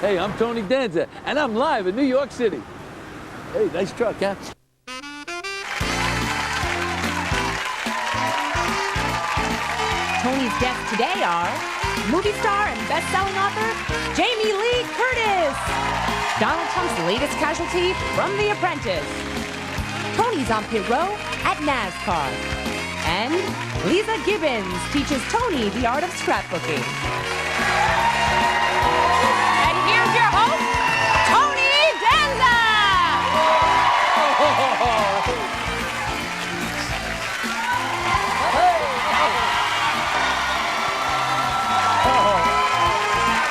Hey, I'm Tony Danza, and I'm live in New York City. Hey, nice truck, huh? Tony's guests today are movie star and best-selling author Jamie Lee Curtis, Donald Trump's latest casualty from The Apprentice, Tony's on pit row at NASCAR, and Leeza Gibbons teaches Tony the art of scrapbooking. And here's your host, Tony Danza!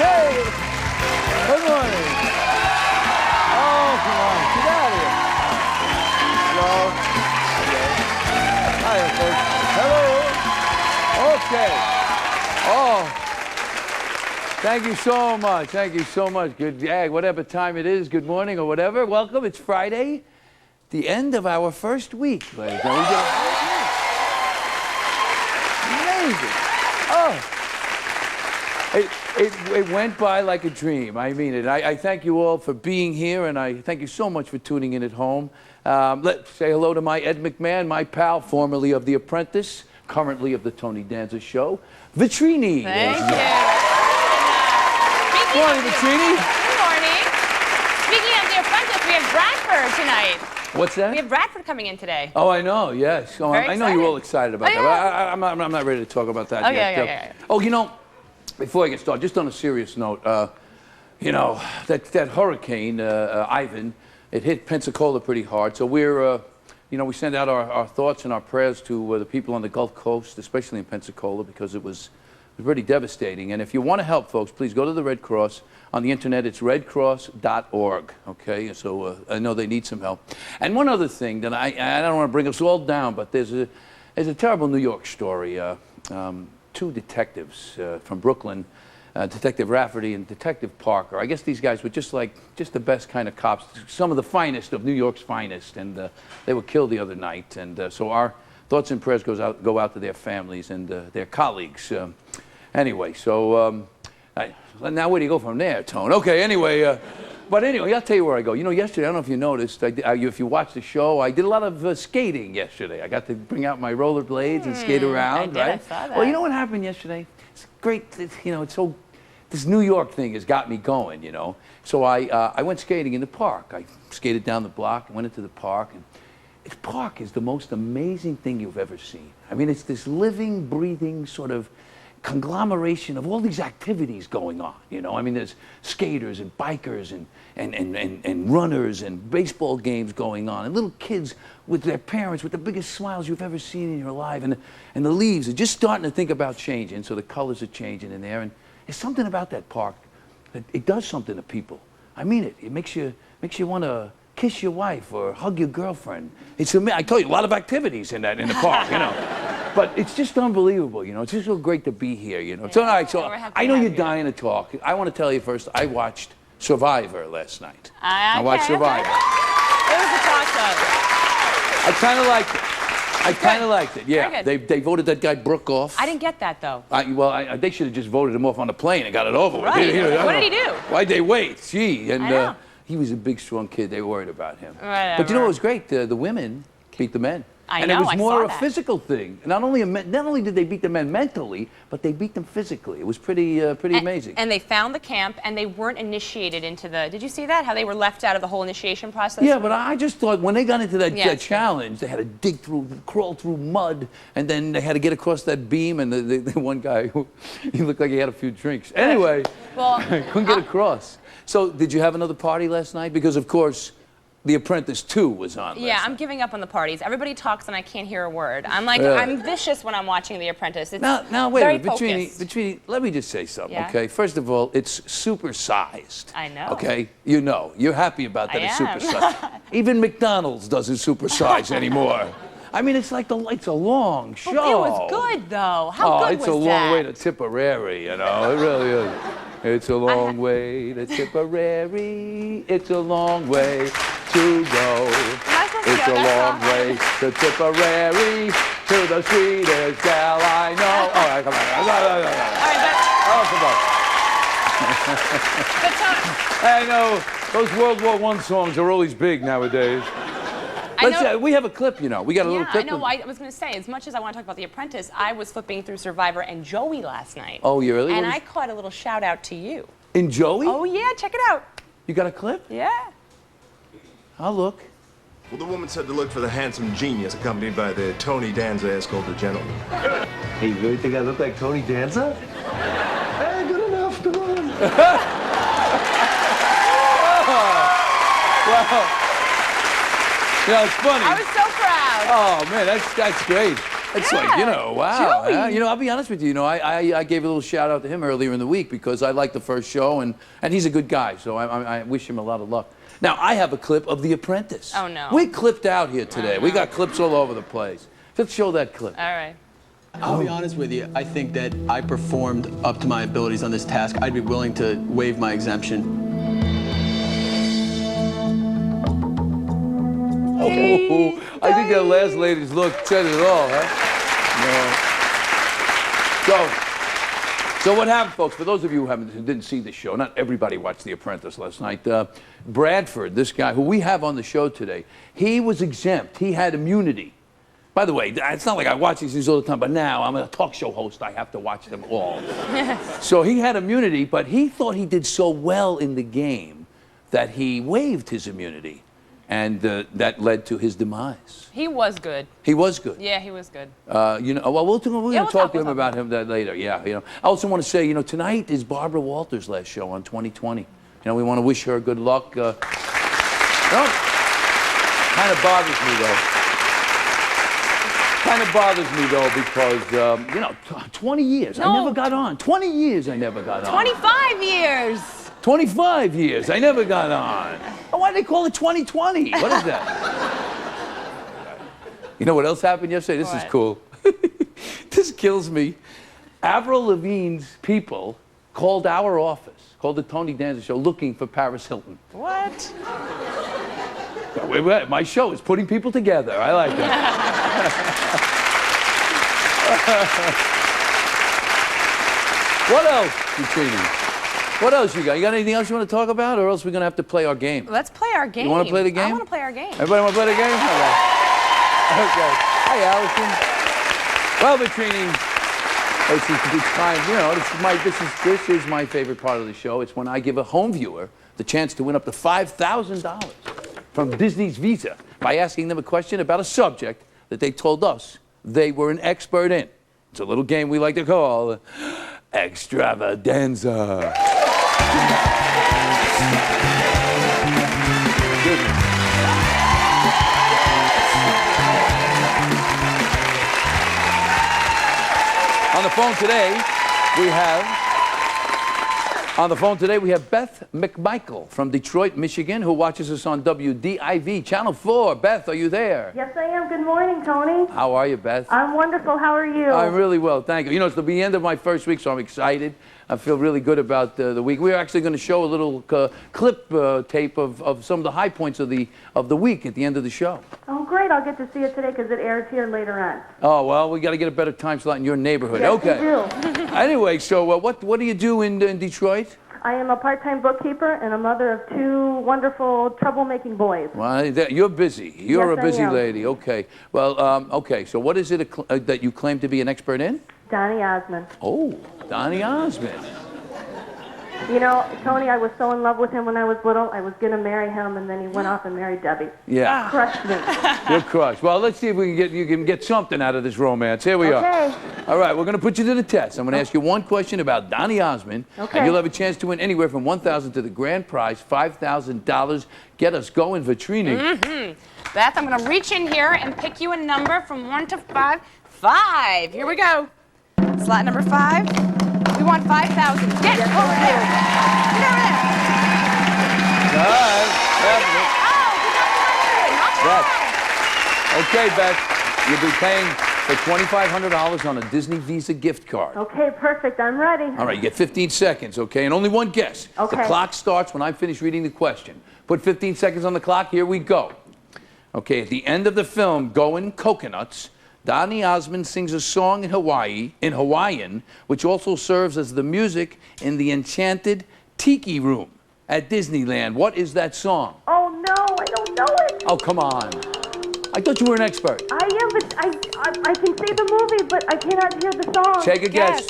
Hey! Good morning. Oh, come on. Get out of here. Hello. Hello. Hi, folks. Hello. Okay. Oh. Thank you so much. Thank you so much. Good, whatever time it is, good morning or whatever. Welcome. It's Friday, the end of our first week. Ladies. Amazing. Oh. It went by like a dream. I mean it. I thank you all for being here, and I thank you so much for tuning in at home. Let's say hello to my Ed McMahon, my pal, formerly of The Apprentice, currently of the Tony Danza Show, Vetrini. Thank you. Good morning, Vetrini. Good morning. Speaking of The Apprentice, we have Bradford tonight. What's that? We have Bradford coming in today. Oh, I know, yes. Oh, Very I know you're all excited. excited about Oh, that. yeah. But I'm not ready to talk about that yet. Okay. Oh, you know, before I get started, just on a serious note, you know, that hurricane, Ivan, it hit Pensacola pretty hard. So we're, you know, we send out our thoughts and our prayers to the people on the Gulf Coast, especially in Pensacola, because it was pretty devastating. And if you want to help, folks, please go to the Red Cross. On the internet, it's redcross.org, okay? So I know they need some help. And one other thing that I don't want to bring us all down, but there's a terrible New York story. Two detectives from Brooklyn, Detective Rafferty and Detective Parker. I guess these guys were just the best kind of cops, some of the finest of New York's finest, and they were killed the other night. And so our thoughts and prayers go out to their families and their colleagues. Anyway, so now where do you go from there, Tone? Okay, anyway, but anyway, I'll tell you where I go. You know, yesterday, I don't know if you noticed, if you watched the show, I did a lot of skating yesterday. I got to bring out my rollerblades and skate around, right? I saw that. Well, you know what happened yesterday? It's great, you know, this New York thing has got me going, you know. So I went skating in the park. I skated down the block and went into the park, and this park is the most amazing thing you've ever seen. I mean, it's this living, breathing sort of conglomeration of all these activities going on, you know. I mean, there's skaters and bikers and runners and baseball games going on, and little kids with their parents with the biggest smiles you've ever seen in your life, and the leaves are just starting to think about changing, so the colors are changing in there, and there's something about that park that it does something to people. I mean it. It makes you want to kiss your wife or hug your girlfriend. I told you, a lot of activities in the park, you know. But it's just unbelievable, you know. It's just so great to be here, you know. Yeah. So, all right, so I know you're you. dying to talk. I want to tell you first, I watched Survivor last night. I watched Survivor. It was a toss-up. I kind of liked it. I kind of liked it, yeah. Very good. They voted that guy Brooke off. I didn't get that, though. They should have just voted him off on the plane and got it over with. Right. What did he do? Why'd they wait? Gee, and I know. he was a big, strong kid. They were worried about him. Whatever. But you know what was great? The women beat the men. I And know, it was I more saw a that. physical thing. Not only did they beat the men mentally, but they beat them physically. It was pretty amazing. And they found the camp, and they weren't initiated into the... Did you see that? How they were left out of the whole initiation process? Yeah, but I just thought when they got into that Yeah. challenge, they had to crawl through mud, and then they had to get across that beam, and the one guy, he looked like he had a few drinks. Anyway, Well, couldn't get across. So did you have another party last night? Because, of course, The Apprentice 2 was on last yeah, I'm night. giving up on the parties. Everybody talks, and I can't hear a word. I'm like, Really? I'm vicious when I'm watching The Apprentice. It's Now wait a very minute, focused. Vetrini, let me just say something, Yeah? okay? First of all, it's supersized. I know. Okay? You know. You're happy about that I it's am. supersized. Even McDonald's doesn't supersize anymore. I mean, it's like it's a long show. But it was good, though. How good it's was a long that? way to Tipperary, you know. It really is. It's a long way to Tipperary. It's a long way to go. It's a long way to Tipperary, to the sweetest gal I know. All right, come on. All right, Oh, come on. I know. Those World War I songs are always big nowadays. We have a clip, you know. We got a little clip. I know. I was going to say, as much as I want to talk about The Apprentice, I was flipping through Survivor and Joey last night. Oh, you really? And I caught a little shout out to you. In Joey? Oh, yeah. Check it out. You got a clip? Yeah. I'll look. Well, the woman said to look for the handsome genius accompanied by the Tony Danza escorted gentleman. Hey, you really think I look like Tony Danza? Good enough, come on. Well, you know, it's funny. I was so proud. Oh, man, that's great. It's like, you know, wow. Joey. You know, I'll be honest with you. You know, I gave a little shout out to him earlier in the week because I liked the first show, and he's a good guy, so I wish him a lot of luck. Now, I have a clip of The Apprentice. Oh, no. We clipped out here today. Oh, no. We got clips all over the place. Let's show that clip. All right. I'll be honest with you, I think that I performed up to my abilities on this task. I'd be willing to waive my exemption. Oh, I think that last lady's look said it all, huh? No. So what happened, folks? For those of you who didn't see the show, not everybody watched The Apprentice last night. Bradford, this guy who we have on the show today, he was exempt. He had immunity. By the way, it's not like I watch these things all the time, but now I'm a talk show host. I have to watch them all. So he had immunity, but he thought he did so well in the game that he waived his immunity. And that led to his demise. He was good. He was good. Yeah, he was good. You know, well, we're going to talk to him about him. him that later. Yeah, you know. I also want to say, you know, tonight is Barbara Walters' last show on 2020. You know, we want to wish her good luck. Kind of bothers me though. Kind of bothers me though because you know, 20 years. No. I never got on. 20 years I never got on. 25 years. 25 years I never got on. Why do they call it 2020? What is that? You know what else happened yesterday? This is cool. This kills me. Avril Lavigne's people called our office, called the Tony Danza show, looking for Paris Hilton. What? My show is putting people together. I like that. What else, Vetrini? What else you got? You got anything else you want to talk about, or else we're going to have to play our game? Let's play our game. You want to play the game? I want to play our game. Everybody want to play the game? Okay. Hi, Allison. Well, Vetrini, it's time. You know, this is my favorite part of the show. It's when I give a home viewer the chance to win up to $5,000 from Disney's Visa by asking them a question about a subject that they told us they were an expert in. It's a little game we like to call Extravaganza. On the phone today, we have Beth McMichael from Detroit, Michigan, who watches us on WDIV Channel 4. Beth, are you there? Yes, I am. Good morning, Tony. How are you, Beth? I'm wonderful. How are you? I'm really well, thank you. You know, it's the end of my first week, so I'm excited. I feel really good about the week. We're actually going to show a little clip tape of some of the high points of the week at the end of the show. Oh, great. I'll get to see it today because it airs here later on. Oh, well, we got to get a better time slot in your neighborhood. Yes, okay. you do. Anyway, so what do you do in Detroit? I am a part-time bookkeeper and a mother of two wonderful troublemaking boys. Well, you're busy. You're Yes, a busy I am. lady. Okay. Well, okay. So what is it that you claim to be an expert in? Donny Osmond. Oh, Donny Osmond. You know, Tony, I was so in love with him when I was little. I was going to marry him, and then he went off and married Debbie. Yeah. Crushed me. You're crushed. Well, let's see if you can get something out of this romance. Here we are. Okay. All right, we're going to put you to the test. I'm going to ask you one question about Donny Osmond, Okay. and you'll have a chance to win anywhere from $1,000 to the grand prize, $5,000. Get us going, Vetrini. Beth, I'm going to reach in here and pick you a number from 1 to 5. 5. Here we go. Slot number 5. We want 5,000. Get over there. Get over there. All right. Oh, we got 100. Not bad. Okay, Beth, you'll be paying for $2,500 on a Disney Visa gift card. Okay, perfect. I'm ready. All right, you get 15 seconds, okay? And only one guess. Okay. The clock starts when I finish reading the question. Put 15 seconds on the clock. Here we go. Okay, at the end of the film, Going Coconuts, Donny Osmond sings a song in Hawaiian, which also serves as the music in the enchanted Tiki Room at Disneyland. What is that song? Oh no, I don't know it. Oh, come on. I thought you were an expert. I am, but I can say the movie, but I cannot hear the song. Take a guess.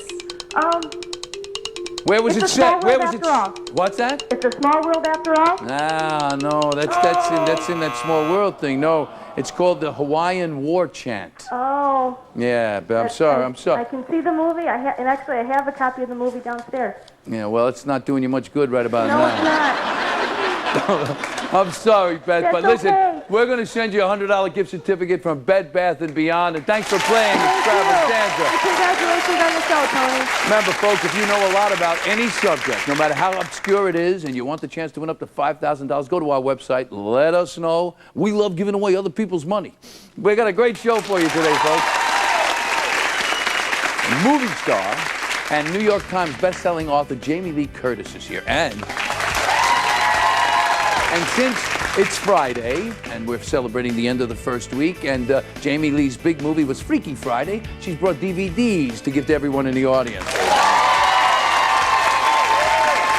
Where was It's it a Small set? Where World was it? After All. What's that? It's a small world after all. Ah, no, that's in that Small World thing. No, it's called the Hawaiian War Chant. Oh. Yeah, but I'm sorry. I can see the movie. And actually, I have a copy of the movie downstairs. Yeah, well, it's not doing you much good right about No, now. it's not. I'm sorry, Beth, That's but listen, okay. we're going to send you a $100 gift certificate from Bed Bath & Beyond, and thanks for playing Thank you. Extravaganza. And congratulations on the show, Tony. Remember, folks, if you know a lot about any subject, no matter how obscure it is, and you want the chance to win up to $5,000, go to our website, let us know. We love giving away other people's money. We got a great show for you today, folks. Movie star and New York Times best-selling author Jamie Lee Curtis is here. And since it's Friday, and we're celebrating the end of the first week, and Jamie Lee's big movie was Freaky Friday, she's brought DVDs to give to everyone in the audience.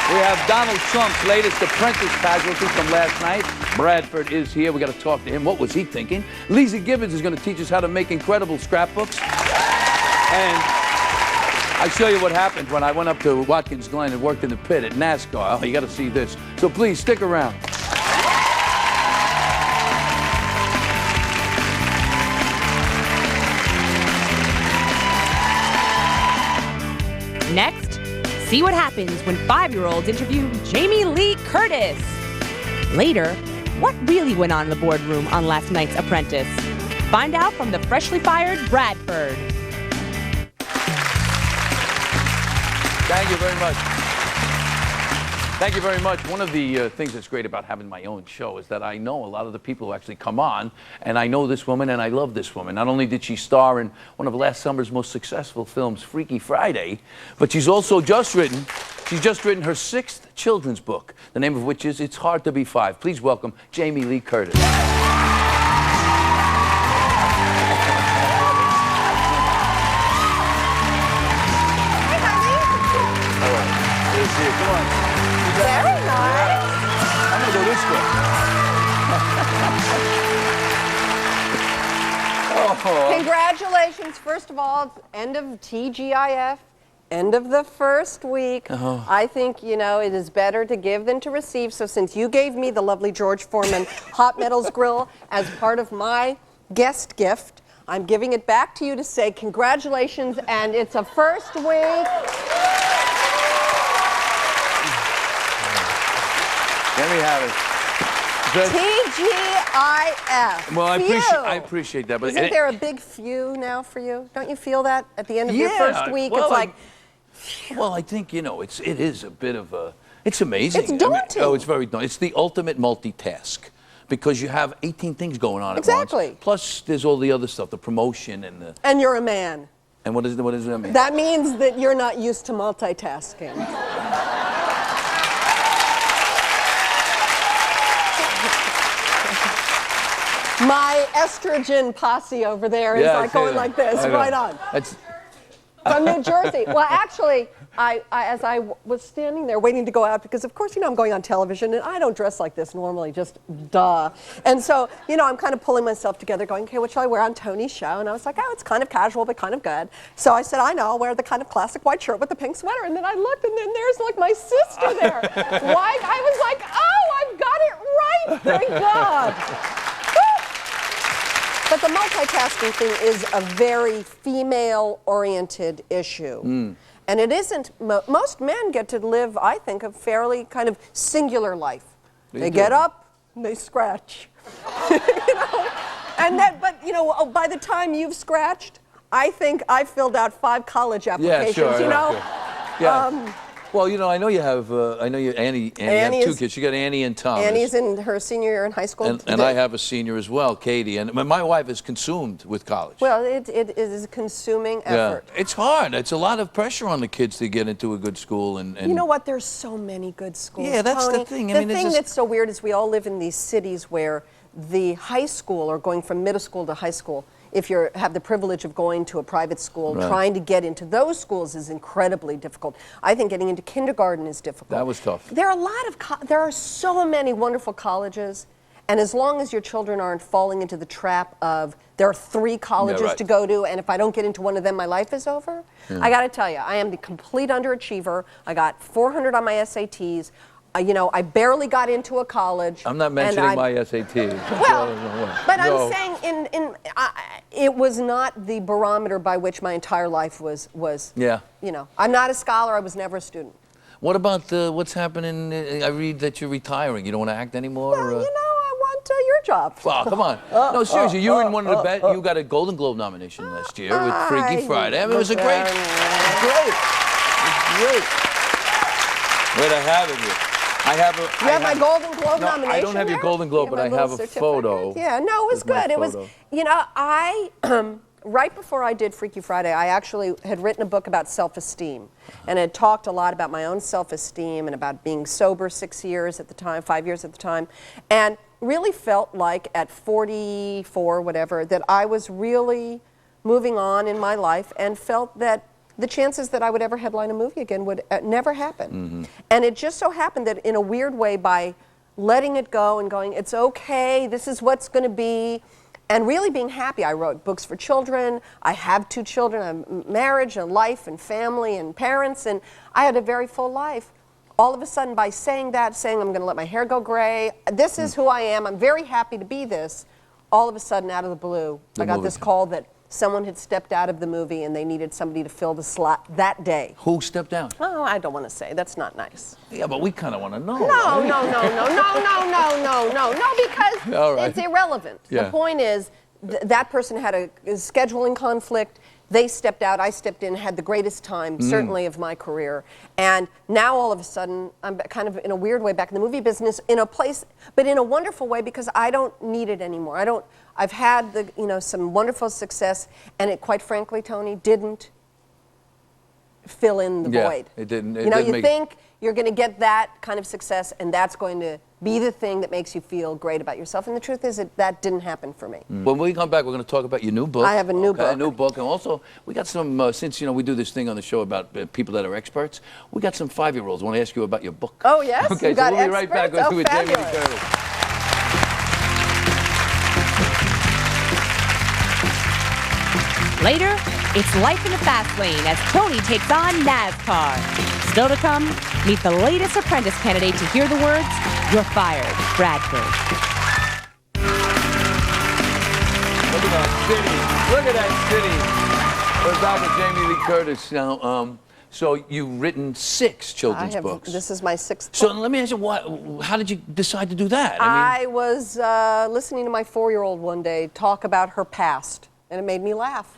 We have Donald Trump's latest Apprentice casualty from last night. Bradford is here. We got to talk to him. What was he thinking? Leeza Gibbons is going to teach us how to make incredible scrapbooks. And I'll show you what happened when I went up to Watkins Glen and worked in the pit at NASCAR. Oh, you got to see this. So please stick around. Next, see what happens when 5-year-olds interview Jamie Lee Curtis. Later, what really went on in the boardroom on last night's Apprentice? Find out from the freshly fired Bradford. Thank you very much. Thank you very much. One of the things that's great about having my own show is that I know a lot of the people who actually come on, and I know this woman and I love this woman. Not only did she star in one of last summer's most successful films, Freaky Friday, but she's also just written her 6th children's book, the name of which is It's Hard to Be 5. Please welcome Jamie Lee Curtis. Come on. Very nice. I'm going to go this way. Congratulations, first of all, it's end of TGIF, end of the first week. I think, you know, it is better to give than to receive. So since you gave me the lovely George Foreman Hot Metals Grill as part of my guest gift, I'm giving it back to you to say congratulations, and it's a first week. Let me have it. TGIF. Well, I Phew. appreciate that. But Isn't there a big few now for you? Don't you feel that at the end of your first week? Well, it's like, well, I think, you know, it is a bit of a, it's amazing. It's daunting. It's very daunting. It's the ultimate multitask because you have 18 things going on at Exactly. once. Plus, there's all the other stuff, the promotion and the... and you're a man. And what does that mean? That means that you're not used to multitasking. My estrogen posse over there is like going like this, right on. That's... From New Jersey. Well, actually, as I was standing there waiting to go out, because of course, you know, I'm going on television and I don't dress like this normally, just duh. And so, you know, I'm kind of pulling myself together going, okay, what shall I wear on Tony's show? And I was like, oh, it's kind of casual, but kind of good. So I said, I know, I'll wear the kind of classic white shirt with the pink sweater. And then I looked and then there's like my sister there. Why? I was like, oh, I've got it right, thank God. But the multitasking thing is a very female-oriented issue. And it isn't, most men get to live, I think, a fairly kind of singular life. They get up, and they scratch. You know? And that, but, you know, by the time you've scratched, I think I filled out 5 college applications, yeah, sure, you know? Sure. Yeah. Well, you know, I know you have, Annie have 2 kids. You got Annie and Thomas. Annie's in her senior year in high school. And I have a senior as well, Katie. And my wife is consumed with college. Well, it is a consuming effort. Yeah. It's hard. It's a lot of pressure on the kids to get into a good school. And you know what? There's so many good schools. Yeah, that's Tony. the thing. The thing that's so weird is we all live in these cities where the high school or going from middle school to high school, if you have the privilege of going to a private school, trying to get into those schools is incredibly difficult. I think getting into kindergarten is difficult. That was tough. There are a lot of, there are so many wonderful colleges, and as long as your children aren't falling into the trap of there are 3 colleges to go to, and if I don't get into one of them, my life is over. I got to tell you, I am the complete underachiever. I got 400 on my SATs. You know, I barely got into a college. I'm not mentioning my SATs. Well, but I'm saying it was not the barometer by which my entire life was. You know, I'm not a scholar. I was never a student. What about what's happening? I read that you're retiring. You don't want to act anymore? Well, you know, I want your job. Wow, come on. No, seriously, you were in one of the best. You got a Golden Globe nomination last year with Freaky Friday. I mean, it was a great. It was great. Way to have it here. I have a. You have my Golden Globe nomination. I don't have your Golden Globe, but I have a photo. Yeah, no, it was good. It was, you know, I right before I did Freaky Friday, I actually had written a book about self-esteem, and had talked a lot about my own self-esteem and about being sober 6 years at the time, 5 years at the time, and really felt like at 44, whatever, that I was really moving on in my life, and felt that the chances that I would ever headline a movie again would never happen. And it just so happened that in a weird way, by letting it go and going, it's okay, this is what's going to be, and really being happy. I wrote books for children. I have 2 children, a marriage, a life, and family, and parents, and I had a very full life. All of a sudden, by saying that, saying I'm going to let my hair go gray, this is who I am, I'm very happy to be this, all of a sudden, out of the blue, I got this call that someone had stepped out of the movie and they needed somebody to fill the slot that day. Who stepped out? Oh, I don't want to say. That's not nice. Yeah, but we kind of want to know. No, because it's irrelevant. Yeah. The point is, that person had a scheduling conflict. They stepped out, I stepped in, had the greatest time, certainly, of my career. And now all of a sudden, I'm kind of in a weird way back in the movie business, in a place, but in a wonderful way, because I don't need it anymore. I've had some wonderful success, and it, quite frankly, Tony, didn't fill in the void. It didn't. You think you're going to get that kind of success, and that's going to be the thing that makes you feel great about yourself. And the truth is that didn't happen for me. When we come back, we're going to talk about your new book. I have a new book. A new book. And also, we got some, since, we do this thing on the show about people that are experts, we got some 5-year-olds. I want to ask you about your book. Oh, yes? Okay, You so got we'll be right back experts? with Jamie Lee Fabulous. Curtis. Later, it's life in the fast lane as Tony takes on NASCAR. Still to come, meet the latest Apprentice candidate to hear the words, "You're fired, Bradford." Look at that city. Look at that city. We're back with Jamie Lee Curtis now. So you've written 6 children's books. This is my 6th book. So let me ask you, how did you decide to do that? I was listening to my 4-year-old one day talk about her past, and it made me laugh.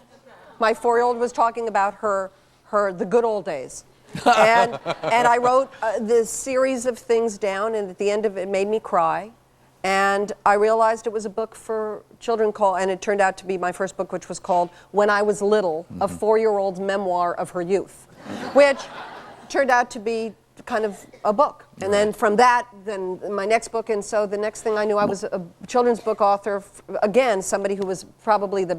My 4-year-old was talking about the good old days. and I wrote this series of things down, and at the end of it made me cry. And I realized it was a book for children and it turned out to be my first book, which was called When I Was Little, a 4-year-old's memoir of her youth, which turned out to be kind of a book. And then from that, then my next book, and so the next thing I knew, I was a children's book author, again, somebody who was probably the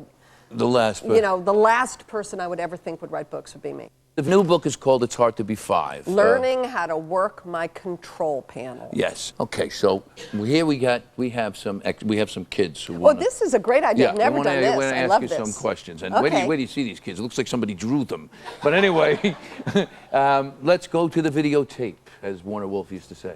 last person I would ever think would write books would be me. The new book is called It's Hard to Be 5. Learning how to work my control panel. Yes. Okay, so here we have some kids who want. Well, this is a great idea. I've never done this. I love this. I want to ask you some questions. And okay. where do you see these kids? It looks like somebody drew them. But anyway, let's go to the videotape, as Warner Wolf used to say.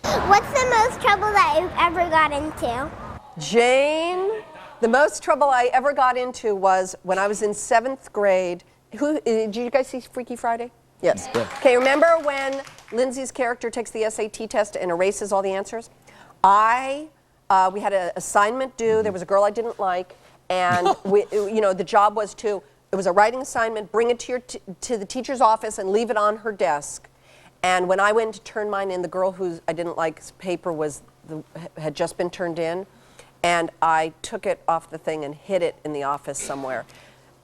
What's the most trouble that you've ever got into? Jane, the most trouble I ever got into was when I was in 7th grade. Did you guys see Freaky Friday? Yes. Yeah. Okay, remember when Lindsay's character takes the SAT test and erases all the answers? We had an assignment due. There was a girl I didn't like, and the job was it was a writing assignment, bring it to the teacher's office and leave it on her desk. And when I went to turn mine in, the girl who I didn't like's paper had just been turned in, and I took it off the thing and hid it in the office somewhere.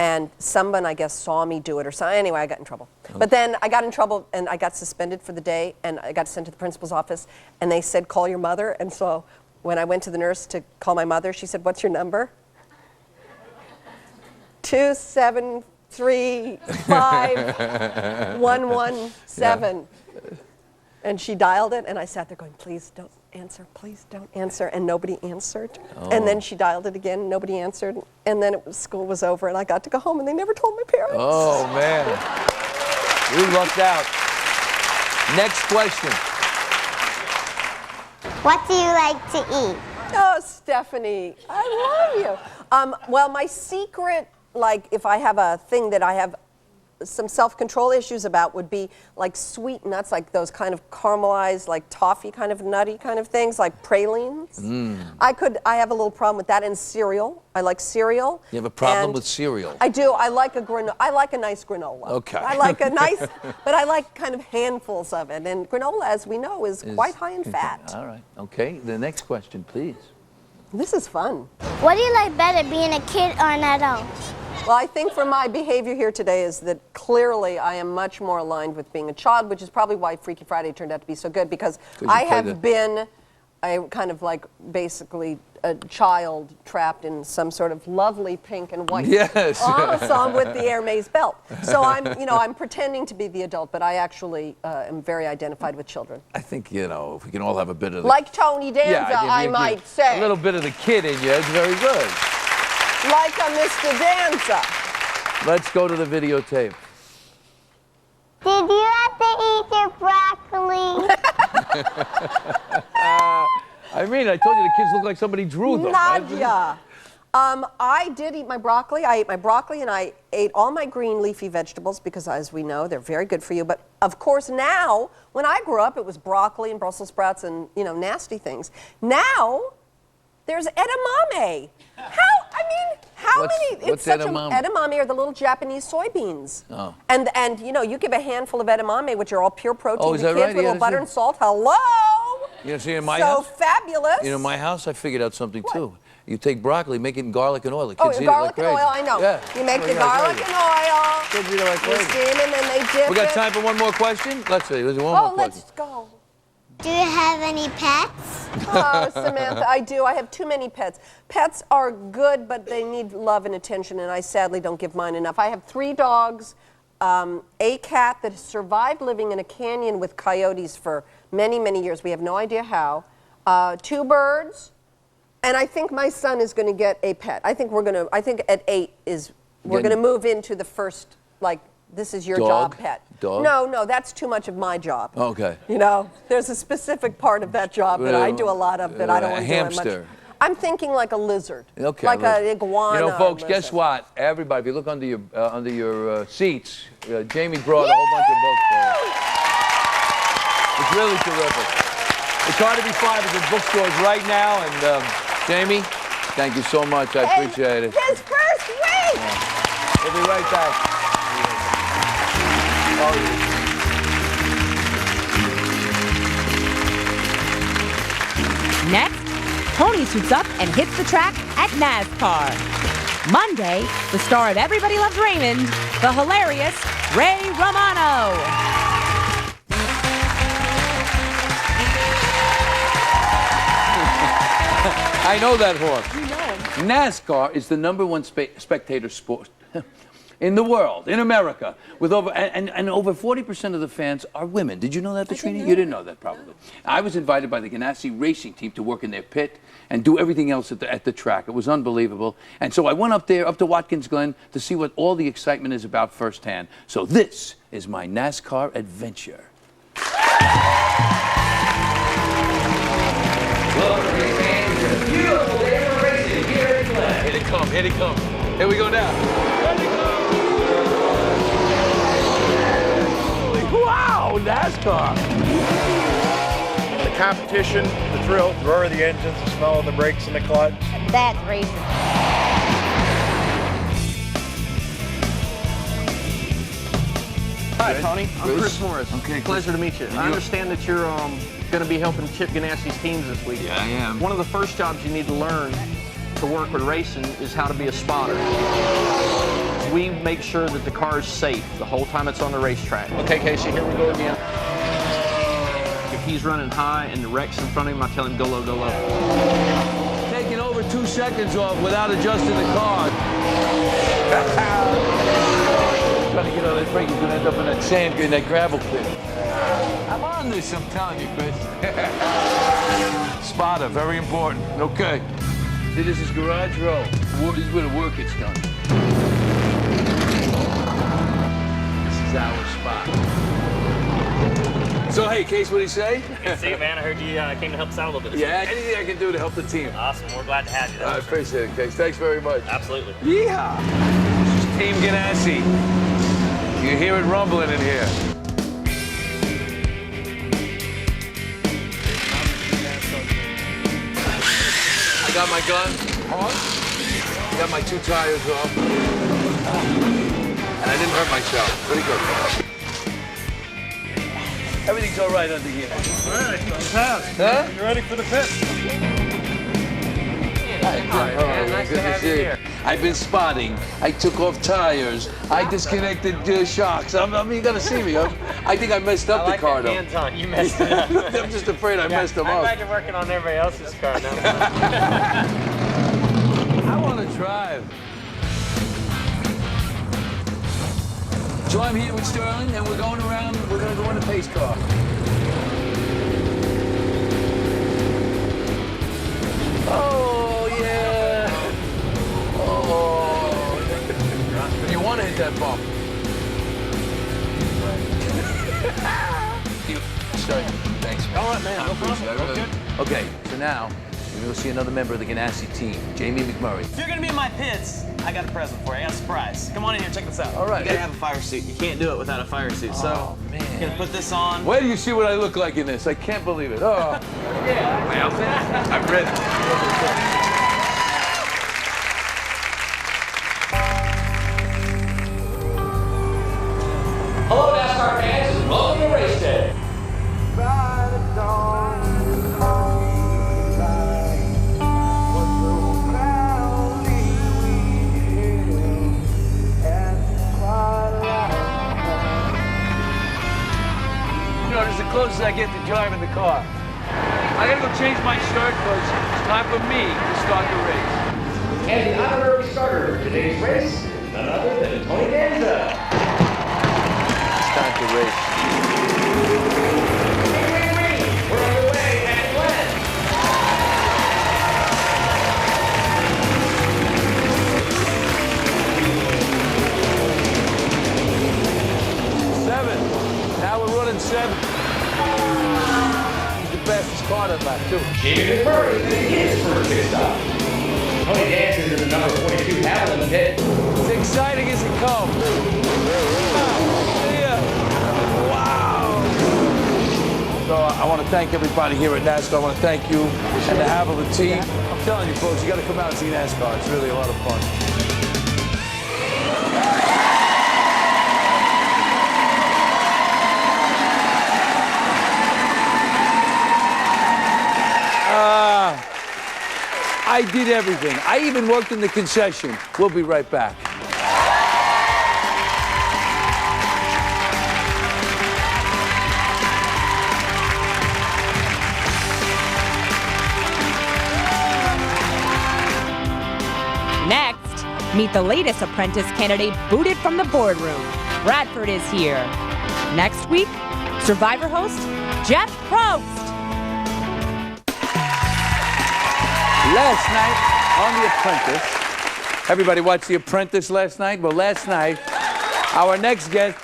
And someone, I guess, saw me do it or something. Anyway, I got in trouble. But then I got in trouble, and I got suspended for the day, and I got sent to the principal's office, and they said, call your mother. And so when I went to the nurse to call my mother, she said, "What's your number?" 2735117. And she dialed it, and I sat there going, "Please don't answer, please don't answer," and nobody answered. And then she dialed it again, nobody answered, and then school was over, and I got to go home, and they never told my parents. Oh, man. We lucked out. Next question. What do you like to eat? Oh, Stephanie, I love you. Well, my secret, like if I have a thing that I have some self-control issues about, would be like sweet nuts, like those kind of caramelized, like toffee kind of nutty kind of things, like pralines. I have a little problem with that, and cereal. I like cereal. You have a problem And with cereal? I do. I like a nice granola. Okay. I like a nice, but I like kind of handfuls of it. And granola, as we know, is quite high in fat. All right. Okay. The next question, please. This is fun. What do you like better, being a kid or an adult? Well, I think for my behavior here today is that clearly I am much more aligned with being a child, which is probably why Freaky Friday turned out to be so good, because I have been a kind of like basically a child trapped in some sort of lovely pink and white ensemble with the Hermes belt. So I'm pretending to be the adult, but I actually am very identified with children. I think, if we can all have a bit of the... Like Tony Danza, I might say. A little bit of the kid in you. It's very good. Like a Mr. Danza. Let's go to the videotape. Did you have to eat your broccoli? I mean, I told you the kids look like somebody drew them. Nadia. I did eat my broccoli. I ate my broccoli, and I ate all my green leafy vegetables because, as we know, they're very good for you. But, of course, now, when I grew up, it was broccoli and Brussels sprouts and, nasty things. Now, there's edamame. How many? What's edamame? Edamame are the little Japanese soybeans. Oh. And you give a handful of edamame, which are all pure protein Oh, is to that kids right? with a little butter and salt. Hello. See, in my so house? fabulous. In my house, I figured out something, too. You take broccoli, make it in garlic and oil. The Oh, kids eat garlic it like and crazy. oil, I know. Yeah. You make the garlic and oil. Kids eat it like You crazy. steam and then they dip We got it. time for one more question? Let's see. There's one more question. Let's go. Do you have any pets? Oh, Samantha, I do. I have too many pets. Pets are good, but they need love and attention, and I sadly don't give mine enough. I have 3 dogs, a cat that has survived living in a canyon with coyotes for many, many years. We have no idea how. 2 birds, and I think my son is going to get a pet. I think at 8 we're going to move into the first, this is your job pet. Dog? No, that's too much of my job. Okay. There's a specific part of that job that I do a lot of that I don't want to do much. Hamster. I'm thinking like a lizard. Okay. Like an iguana. Folks, guess what? Everybody, if you look under your seats, Jamie brought a whole bunch of books for you. It's really terrific. It's hard to be 5 at the bookstores right now, and Jamie, thank you so much. I appreciate it. His first week! We'll be right back. Next, Tony suits up and hits the track at NASCAR. Monday, the star of Everybody Loves Raymond, the hilarious Ray Romano. I know that horse. You know him. NASCAR is the #1 spectator sport in the world, in America, with over 40% of the fans are women. Did you know that, Vetrini? You didn't know that, probably. I was invited by the Ganassi racing team to work in their pit and do everything else at the track. It was unbelievable. And so I went up to Watkins Glen to see what all the excitement is about firsthand. So this is my NASCAR adventure. Beautiful day for racing here at Glen. Here they come, here they come. Here we go now. Here they come. Wow, NASCAR. The competition, the thrill, the roar of the engines, the smell of the brakes and the clutch. That's racing. Hi, Tony. I'm Chris Morris. Okay, Pleasure to meet you. I understand that you're going to be helping Chip Ganassi's teams this week. Yeah, I am. One of the first jobs you need to learn to work with racing is how to be a spotter. We make sure that the car is safe the whole time it's on the racetrack. Okay, Casey, here we go again. he's running high and the wreck's in front of him, I tell him go low, go low. Taking over 2 seconds off without adjusting the car. Trying to get on that brake, he's gonna end up in that sand, in that gravel pit. I'm on this, I'm telling you, Chris. Spotter, very important. Okay. See, this is garage row. This is where the work gets done. This is our spot. So, hey, Case, what'd he say? Good to see you, man. I heard you came to help us out a little bit. Yeah, anything I can do to help the team. Awesome. We're glad to have you. I appreciate it, Case. Thanks very much. Absolutely. Yeah. This is Team Ganassi. You hear it rumbling in here. I got my gun on. I got my 2 tires off. And I didn't hurt myself. Pretty good. Everything's all right under here. All right, Huh? you ready for the pit? Nice to have you here. I've been spotting. I took off tires. I disconnected shocks. I mean, you gotta see me. I think I messed up the car, though. Hands-on. You messed it up. I'm just afraid I messed them I'm up. glad you're working on everybody else's car now. I want to drive. So I'm here with Sterling, and we're going around. We're going to go in the pace car. Oh, yeah. Oh. You want to hit that bump. Sterling, thanks. All right, man. No problem. Okay, so now we're going to see another member of the Ganassi team, Jamie McMurray. If you're going to be in my pits, I got a present for you. I got a surprise. Come on in here. Check this out. All right. You got to have a fire suit. You can't do it without a fire suit. So, man. you're going to put this on. Where do you see what I look like in this? I can't believe it. Oh. Yeah. My outfit? I'm ready. Hello, NASCAR fans, and welcome to race day. You know, this is the closest I get to driving the car. I gotta go change my shirt because it's time for me to start the race. And the honorary starter for today's race, none other than Tony Danza. It's time to race. We're underway at Glen. Now we're running 7. He's the fastest car that lap, too. Jamie McMurray begins for a pit stop. Tony Danza is the number 42 Havoline pit. It's exciting as it comes. Wow. So I want to thank everybody here at NASCAR. I want to thank you and the Havoline team. I'm telling you, folks, you got to come out and see NASCAR. It's really a lot of fun. I did everything. I even worked in the concession. We'll be right back. Next, meet the latest Apprentice candidate booted from the boardroom. Bradford is here. Next week, Survivor host Jeff Probst. Last night on The Apprentice, everybody watched The Apprentice last night? Well, last night, our next guest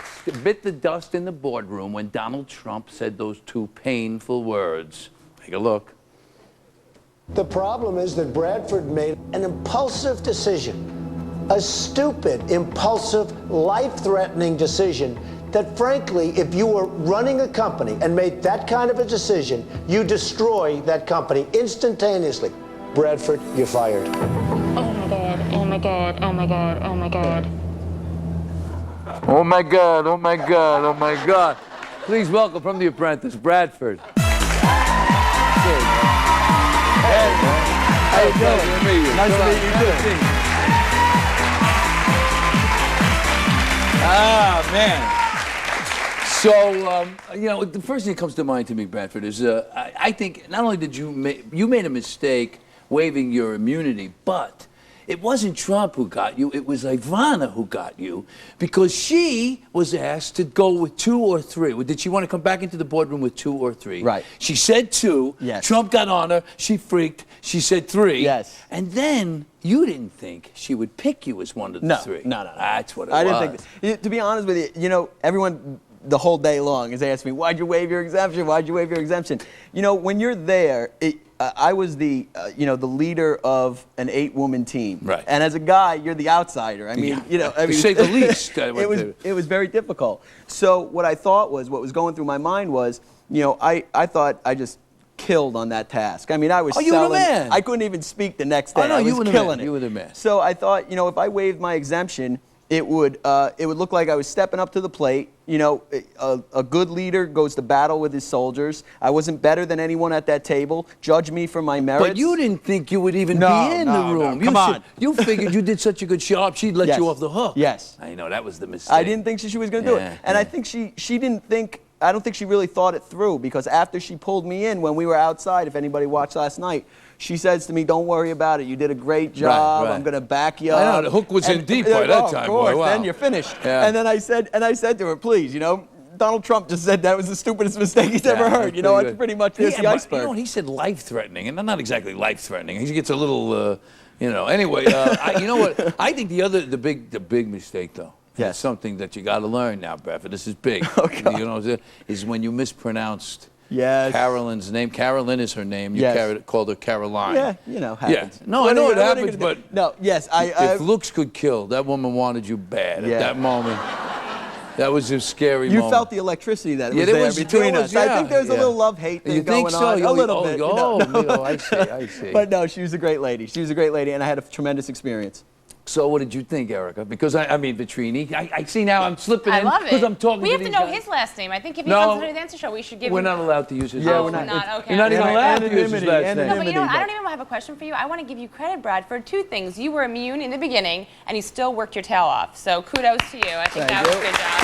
bit the dust in the boardroom when Donald Trump said those 2 painful words. Take a look. The problem is that Bradford made an impulsive decision, a stupid, impulsive, life-threatening decision that, frankly, if you were running a company and made that kind of a decision, you destroy that company instantaneously. Bradford, you're fired. Oh my God, oh my God, oh my God, oh my God. Oh my God, oh my God, oh my God. Please welcome from The Apprentice, Bradford. Hey, man. How you doing? Nice to meet you. Nice to meet you, too. Ah, man. So, you know, the first thing that comes to mind to me, Bradford, is I think not only did you made a mistake waiving your immunity, but it wasn't Trump who got you, it was Ivana who got you, because she was asked to go with 2 or 3. Did she want to come back into the boardroom with 2 or 3? Right. She said 2. Yes. Trump got on her. She freaked. She said 3. Yes. And then you didn't think she would pick you as one of the 3. No. That's what it I was. didn't think. To be honest with you, you know, everyone the whole day long is asking me, why'd you waive your exemption? Why'd you waive your exemption? You know, when you're there, I was the, you know, the leader of an 8-woman team. Right. And as a guy, you're the outsider. I mean, you know, to say the least. it was very difficult. So what I thought was, what was going through my mind was, you know, I thought I just killed on that task. I mean, I was you were the man. I couldn't even speak the next day. Oh, no, I was you were the killing man. it. You were the man. So I thought, you know, if I waived my exemption, it would look like I was stepping up to the plate. You know, a good leader goes to battle with his soldiers. I wasn't better than anyone at that table. Judge me for my merits. But you didn't think you would even be in the room. No, come on. You figured you did such a good job, she'd let you off the hook. Yes. I know, that was the mistake. I didn't think she was going to do it. And I think she didn't think, I don't think she really thought it through, because after she pulled me in when we were outside, if anybody watched last night, she says to me, don't worry about it. You did a great job. Right. I'm going to back you up. I know, the hook was in deep by that time, of course, boy. Wow. Then you're finished. Yeah. And then I said to her, please, you know, Donald Trump just said that was the stupidest mistake he's ever heard. You know, it's pretty much there's the iceberg. You know, he said life-threatening, and not exactly life-threatening. He gets a little, you know. Anyway, you know what? I think the big mistake, though, is something that you got to learn now, Bradford. This is big. You know, is when you mispronounced Carolyn's name. Carolyn is her name. You called her Caroline. Yeah, you know, happens. Yeah. No, I know it happens, but no, yes, if looks could kill, that woman wanted you bad at that moment. That was a scary moment. You felt the electricity that was there between us. I think there's a little love-hate thing going on. A little bit. I see. But no, she was a great lady. She was a great lady, and I had a tremendous experience. So what did you think, Ereka? Because I mean, Vetrini, I see now I'm slipping in. I love it. Because I'm talking we to have to these know guys. his last name. I think if he comes to the Dancer show, we should give him... We're not allowed to use his last name. name. We're not. Okay. You're not even allowed to use his last name. No, but you know what? I don't even have a question for you. I want to give you credit, Brad, for 2 things. You were immune in the beginning, and you still worked your tail off. So kudos to you. I think that was a good job.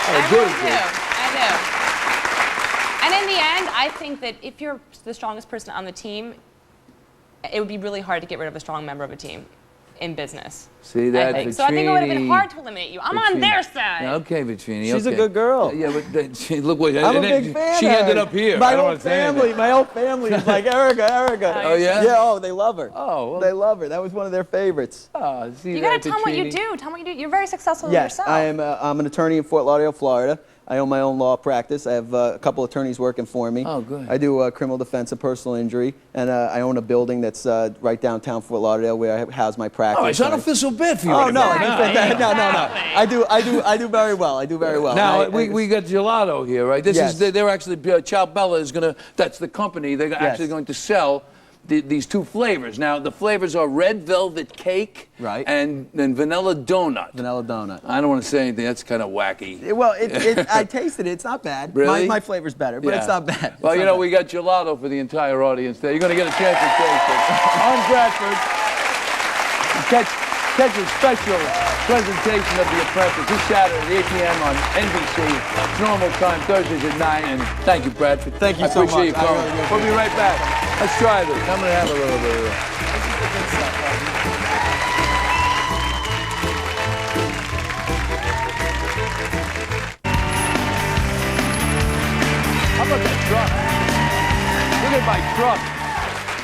I do. And in the end, I think that if you're the strongest person on the team, it would be really hard to get rid of a strong member of a team in business. See that, Vetrini. So I think it would have been hard to eliminate you. I'm on their side. Okay, Vetrini. She's a good girl. Yeah, but look what. I'm a big fan. She ended up here. My whole family is like Ereka. Oh yeah. Yeah. Oh, they love her. Oh, well, they love her. That was one of their favorites. Oh, see you got to tell them what you do. Tell them what you do. You're very successful yourself. Yes, I'm an attorney in Fort Lauderdale, Florida. I own my own law practice. I have a couple attorneys working for me. Oh, good. I do criminal defense and personal injury, and I own a building that's right downtown Fort Lauderdale where I house my practice. Oh, so I don't feel so bad for you. Oh anymore. No. I do very well. I do very well. Now we got gelato here, right? This is they're actually Ciao Bella is gonna. That's the company. They're actually going to sell these 2 flavors. Now the flavors are red velvet cake, and vanilla donut. Vanilla donut. I don't want to say anything. That's kind of wacky. Well, I tasted it. It's not bad. Really? My flavor's better, but it's not bad. Well, you know, we got gelato for the entire audience there. You're going to get a chance to taste it. On Bradford, catch a special presentation of The Apprentice this Saturday at 8 p.m. on NBC. It's normal time, Thursdays at 9. And thank you, Bradford. Thank you so much. I appreciate you coming. We'll be right back. Let's try this. I'm going to have a little bit of this. How about that truck? Look at my truck.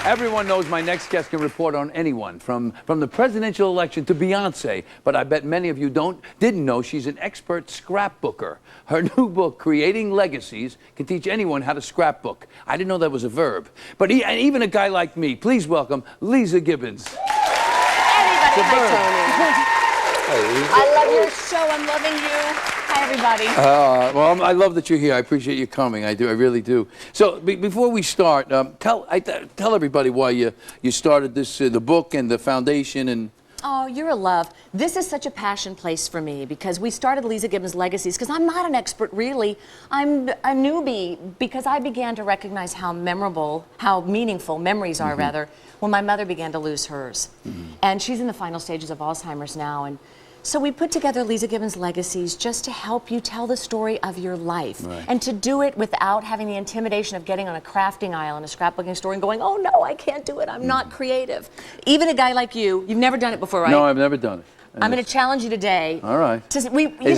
Everyone knows my next guest can report on anyone, from the presidential election to Beyonce. But I bet many of you didn't know she's an expert scrapbooker. Her new book, Creating Legacies, can teach anyone how to scrapbook. I didn't know that was a verb. But even a guy like me, please welcome Leeza Gibbons. Everybody, I love your show. I'm loving you. Hi, everybody. Well, I love that you're here. I appreciate you coming. I do. I really do. So before we start, tell everybody why you started this, the book and the foundation and. Oh, you're a love. This is such a passion place for me because we started Leeza Gibbons Legacies because I'm not an expert really. I'm a newbie because I began to recognize how meaningful memories are, rather, when my mother began to lose hers. And she's in the final stages of Alzheimer's now. And So we put together Leeza Gibbons Legacies just to help you tell the story of your life. Right. And to do it without having the intimidation of getting on a crafting aisle in a scrapbooking store and going, oh no, I can't do it, I'm not creative. Even a guy like you've never done it before, right? No, I've never done it. And I'm going to challenge you today. All right. There's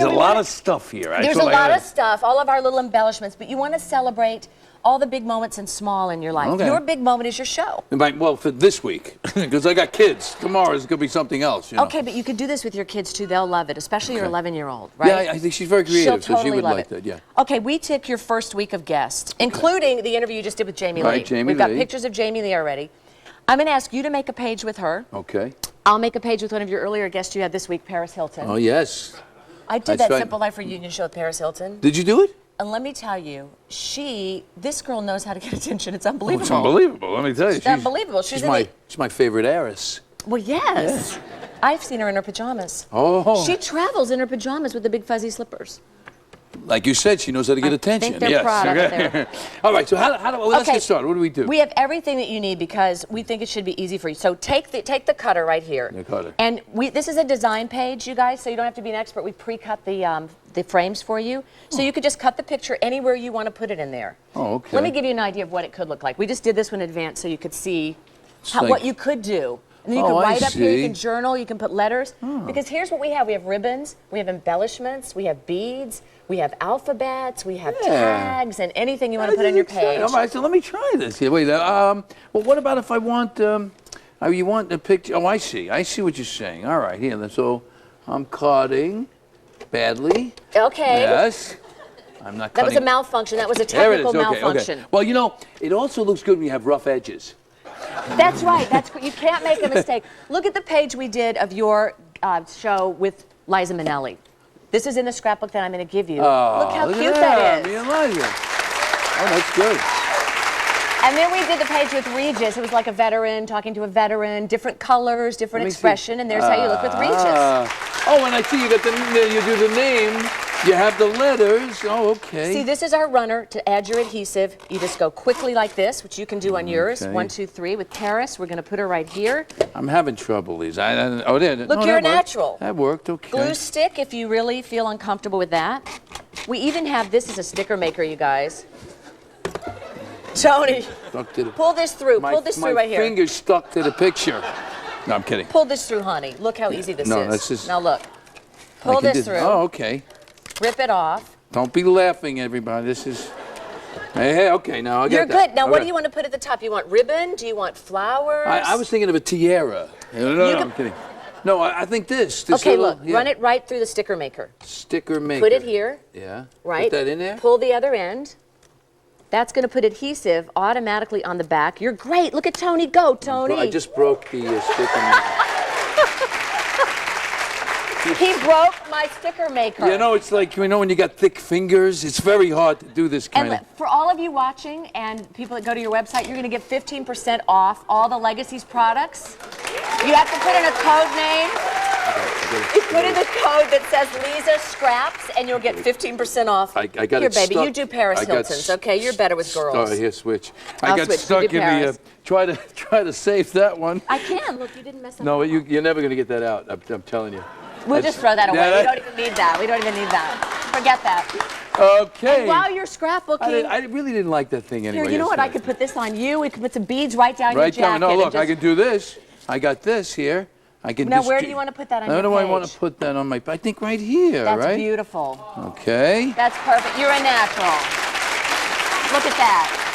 a lot of stuff here. There's a lot of stuff, all of our little embellishments, but you want to celebrate all the big moments and small in your life. Okay. Your big moment is your show. Well, for this week, because I got kids. Tomorrow is going to be something else. You know? Okay, but you could do this with your kids too. They'll love it, especially your 11-year-old, right? Yeah, I think she's very creative, She'll so she totally would love like it. that, yeah. Okay, we took your first week of guests, including the interview you just did with Jamie Lee. Right, Jamie We've got Lee. pictures of Jamie Lee already. I'm going to ask you to make a page with her. Okay. I'll make a page with one of your earlier guests you had this week, Paris Hilton. Oh, yes. I did That's that right. Simple Life Reunion show with Paris Hilton. Did you do it? And let me tell you, this girl knows how to get attention. It's unbelievable. It's unbelievable, let me tell you. It's unbelievable. She's my favorite heiress. Well, yes. I've seen her in her pajamas. Oh. She travels in her pajamas with the big fuzzy slippers. Like you said, she knows how to get attention. think they're Yes. proud of it there. All right, so let's Okay. get started. What do we do? We have everything that you need because we think it should be easy for you. So take the cutter right here. The cutter. And this is a design page, you guys, so you don't have to be an expert. We pre-cut the frames for you. So you could just cut the picture anywhere you want to put it in there. Oh, okay. Let me give you an idea of what it could look like. We just did this one in advance so you could see like- what you could do. And then you Oh, can I write up here, you see. can journal, you can put letters. Because here's what we have. We have ribbons, we have embellishments, we have beads, we have alphabets, we have tags, and anything you want to put on your page. All right, so let me try this here. Wait, well, what about if I want, you want a picture? Oh, I see what you're saying. All right, here, so I'm cutting badly. Okay. Yes. I'm not That cutting. was a malfunction. That was a There it is. technical Okay, malfunction. okay. Well, you know, it also looks good when you have rough edges. That's right. You can't make a mistake. Look at the page we did of your show with Liza Minnelli. This is in the scrapbook that I'm going to give you. Oh, look how look at cute that Me is. and Liza. Oh, that's good. And then we did the page with Regis. It was like a veteran talking to a veteran, different colors, different expression, and there's how you look with Regis. Oh, and I see you got you do the name. You have the letters. Oh, okay. See, this is our runner to add your adhesive. You just go quickly like this, which you can do on yours. Okay. 1, 2, 3. With Paris, we're going to put her right here. I'm having trouble, Lisa. There. Look, no, you're that worked. natural. That worked. Okay. Glue stick if you really feel uncomfortable with that. We even have, this is a sticker maker, you guys. Tony, pull this through. Pull this through right here. My finger's stuck to the picture. No, I'm kidding. Pull this through, honey. Look how easy this No, is. that's just- Now look. Pull this through. Oh, okay. Rip it off. Don't be laughing, everybody. This is. Hey, okay, now I got You're that. good. Now, what Okay. do you want to put at the top? You want ribbon? Do you want flowers? I was thinking of a tiara. No, I'm kidding. No, I think this Okay, little, look. Run it right through the sticker maker. Sticker maker. Put it here. Yeah. Right. Put that in there. Pull the other end. That's going to put adhesive automatically on the back. You're great. Look at Tony go, Tony. I just broke the sticker maker. He broke my sticker maker. You know, it's like, when you got thick fingers, it's very hard to do this kind And of. for all of you watching and people that go to your website, you're going to get 15% off all the Legacies products. You have to put in a code name. You put in the code that says Leeza Scraps, and you'll get 15% off. I got Here, it baby, stuck. you do Paris I got Hiltons, okay? You're better with girls. Sorry, here, switch. I'll I got switch. You stuck do in Paris. the. Try to save that one. I can. Look, you didn't mess up. No, you're never going to get that out. I'm telling you. We'll just throw that away. Yeah, We don't even need that. We don't even need that. Forget that. Okay. And while you're scrapbooking, I really didn't like that thing anyway. here, you know what? I could put this on you. We could put some beads right down your Right jacket. down. No, and look, I just- can do this. I got this here. I can. Now, just where do you want to put that on Where your do I page? want to put that on my? I think right here, That's right? beautiful. Okay. That's perfect. You're a natural. Look at that.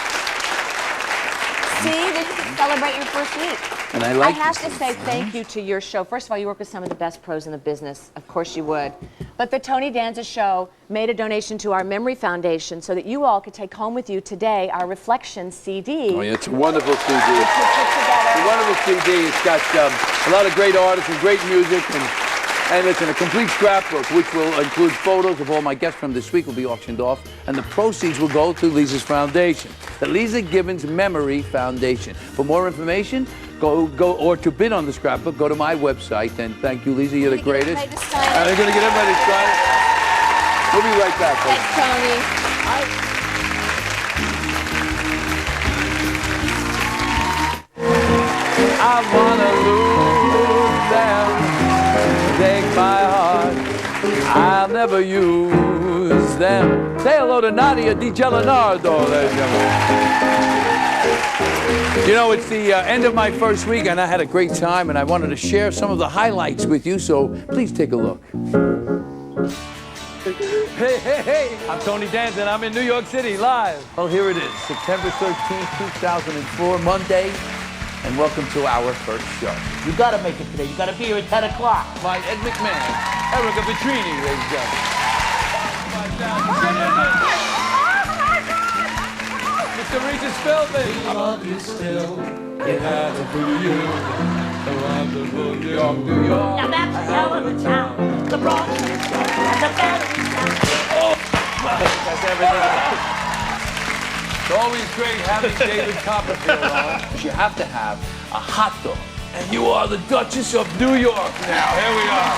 See, then you can celebrate your first week. And I like have this to say thank you to your show. First of all, you work with some of the best pros in the business. Of course you would. But the Tony Danza Show made a donation to our Memory Foundation so that you all could take home with you today our Reflection CD. Oh, yeah, it's a wonderful CD. Which we put together. It's a wonderful CD. It's got a lot of great artists and great music, and it's in a complete scrapbook, which will include photos of all my guests from this week will be auctioned off, and the proceeds will go to Leeza's Foundation, the Leeza Gibbons Memory Foundation. For more information, go or to bid on the scrapbook, go to my website. And thank you, Leeza. You're the greatest. Everybody to sign it. They're going to get everybody to sign it. We'll be right back, folks. Thanks, Tony. I wanna lose them, take my heart. I'll never use them. Say hello to Nadia, DiGiallonardo, ladies and gentlemen. You know, it's the end of my first week, and I had a great time, and I wanted to share some of the highlights with you, so please take a look. Hey, hey, hey, I'm Tony Danza, and I'm in New York City live. Well, here it is, September 13th, 2004, Monday, and welcome to our first show. You gotta make it today. You gotta be here at 10 o'clock. By Ed McMahon, Ereka Vetrini, ladies and gentlemen. Mr. Regis Philbin. I love you still. It has to you. New York, New York. Now that's a hell of a town. The Bronx and the battery town. That's everything. It's always great having David Copperfield on. You have to have a hot dog. And you are the Duchess of New York now. Here we are.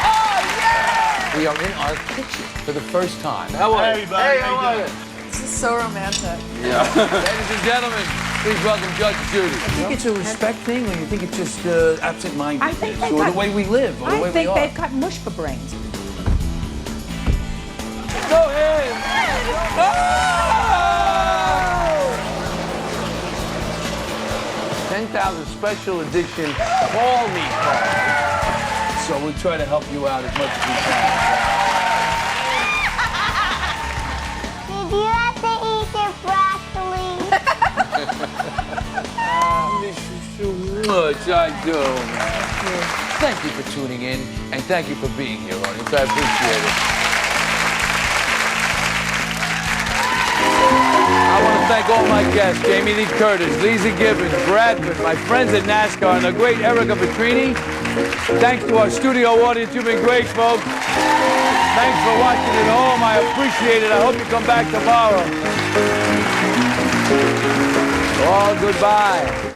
Oh, yeah! We are in our kitchen for the first time. How are you? Hey, how are you? This is so romantic. Yeah. Ladies and gentlemen, please welcome Judge Judy. You think it's a respect thing, or you think it's just absent-mindedness? I think or the way we live, or the way we are? I think they've got mush for brains. Go ahead. Oh! 10,000 special edition Call Me cards. So we'll try to help you out as much as we can. Did you have to eat your broccoli? Miss you so much, I do. Thank you for tuning in, and thank you for being here, audience. I appreciate it. I want to thank all my guests, Jamie Lee Curtis, Leeza Gibbons, Bradford, my friends at NASCAR, and the great Ereka Vetrini. Thanks to our studio audience. You've been great, folks. Thanks for watching at home. I appreciate it. I hope you come back tomorrow. Oh, goodbye.